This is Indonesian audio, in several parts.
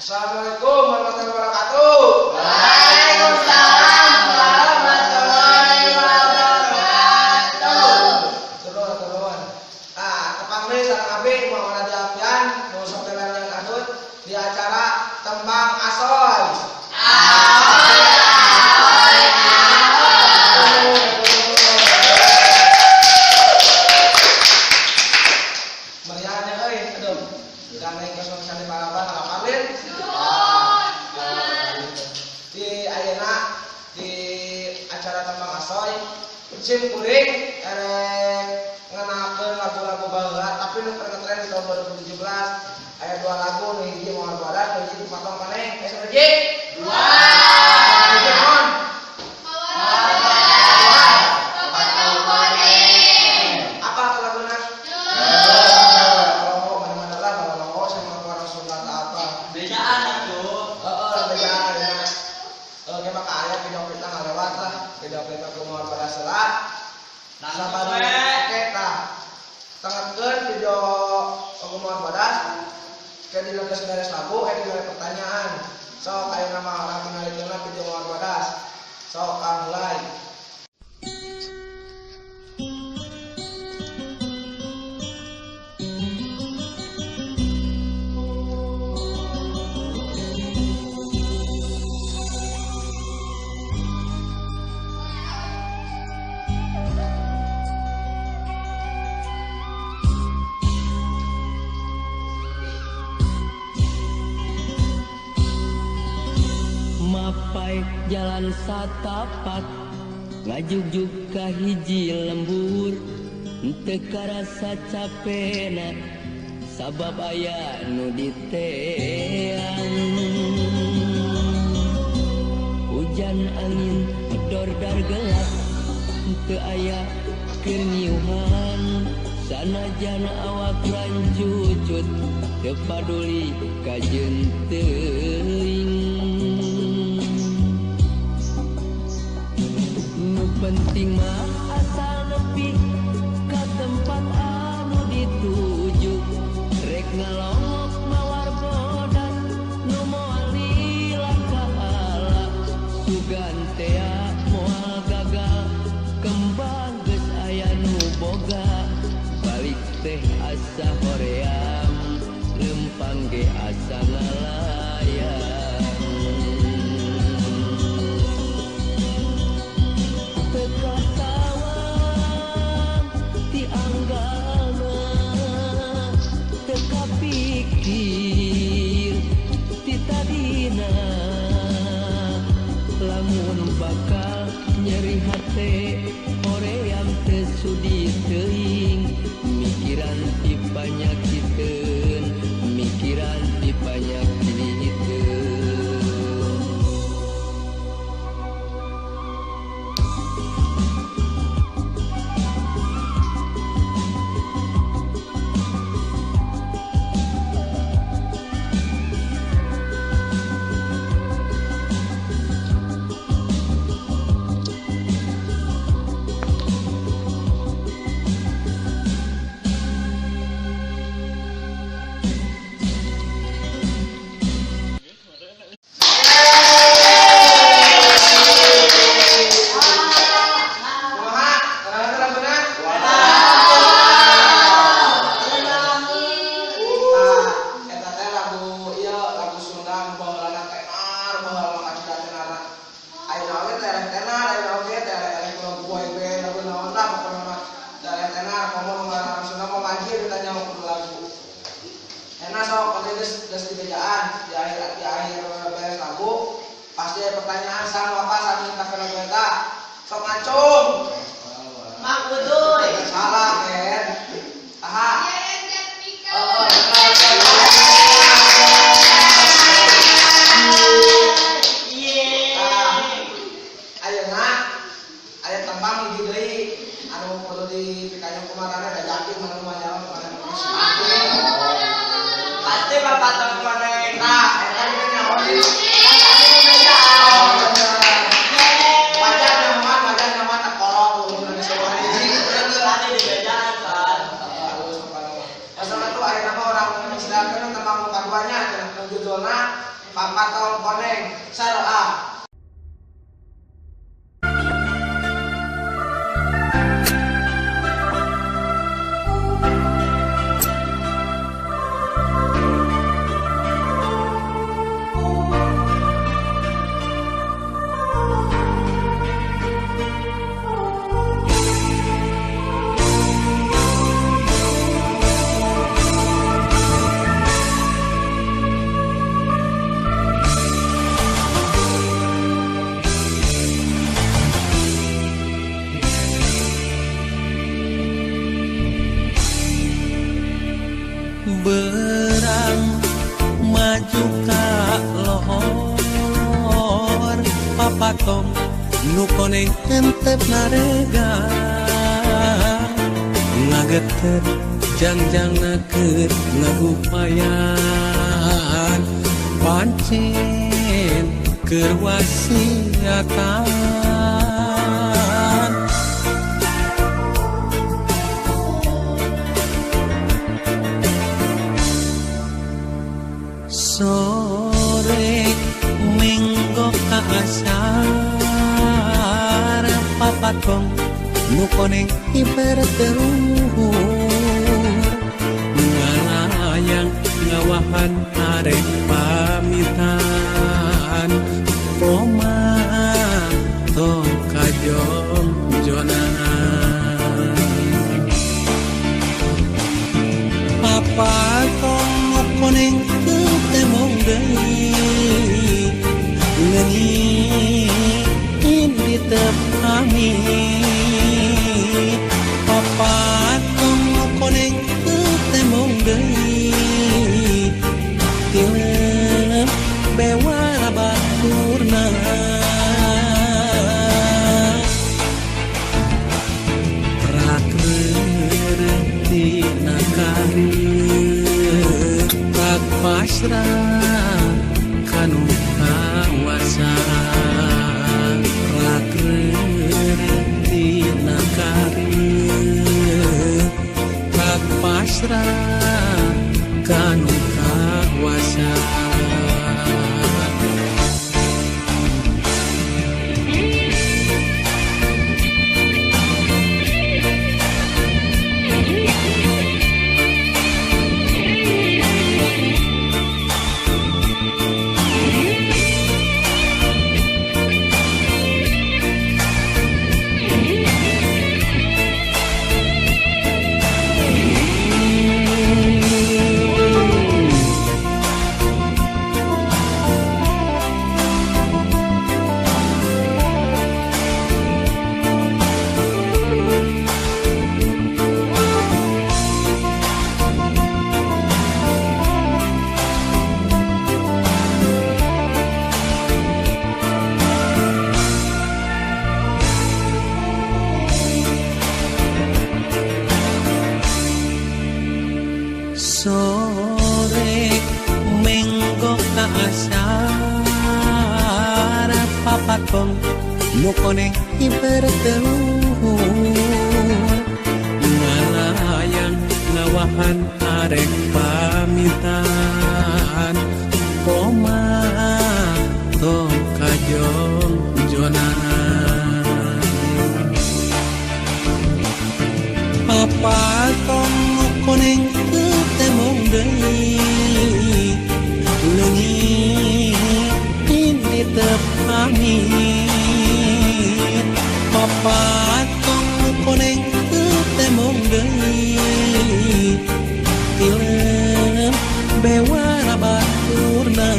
Assalamualaikum warahmatullahi wabarakatuh. Waalaikumsalam warahmatullahi wabarakatuh. Turun. Kepanggil sareng abdi mau ngadapian mau soperan yang kadut di acara tembang asoy. Meriahnya euy, aduh. Gandeng kosong sane balapan ngapalin. Di ayeuna di acara tembang asoy sim kuring ngenakeun lagu-lagu baheula tapi nu ngetren di tahun 2017 aya 2 lagu nu hiji moal badan nu hiji dipotong maneh geus hiji apa tuh laguna kalau mana-mana lah kalau sama orang Sunda apa Bejaan atuh. bejaan oke maka aya video kita ngalewat lah video kita kumaha pada selat sabari oke tah tengetkeun video kumaha pada ke dina geus beres lagu dina pertanyaan sok aya nama orang mengalikeunna video kumaha pada sok mulai. Mapai jalan satapak ngajugjug ka hiji lembur teu karasa capena sabab aya nu diteang hujan angin dordar gelap teu aya keuniuhan sanajan awak rancucut teu paduli ka jeung teuing. Penting mah asal nepi ka tempat anu dituju rek ngalongok mawar bodas nu moal lila ka ala sugan tea moal gagal kembang geus aya nu boga balik teh asa hoream lempang ge asa ngalayang. Pikir titadina lamun bakal nyeri hate hoream teu sudi teuing mikiran ti panyakiteun mikiran ti panyakiteun. Di akhir beres lagu pasti ada pertanyaan sama apa saat kita kena berita sok ngacung Mak Udoy. salah kan aha ayeuna aya tembang hiji deui anu kudu dipikanyong kumaha ada yakin mana manyawa mana Pasti bapak tahu mana. nah eta tadi kan nyawa di wajan nyaman tak kolot papatong koneng saroa. Berang maju ka lohor papatong nu koneng entep narega ngageter jangjangna keur ngagupayan pancen keur wasiatan sore minggo ka asar papatong nu koneng iberteruhur ngalayang ngawahan arek pamitan poma tong kajong jonan papatong nu koneng temong deui ngeunyiin di tepami papatong koneng temong deui tilem bewara baturna prakreureuntina karir pasrah kanu kawasa rakreureuntina karir pasrah kanu kawasa sore minggo ka asar papatong nu koneng iberteluhur ngalayang ngawahan arek pamitan poma tong kajong jonan papatong nu koneng temong deui ngeunyiin di tepami papatong koneng temong deui tilem bewara baturna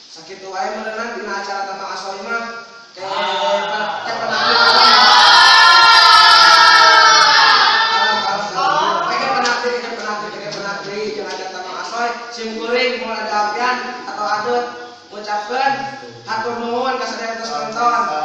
Sakitu wae meunang dina acara Tamak Asoi mah nonton.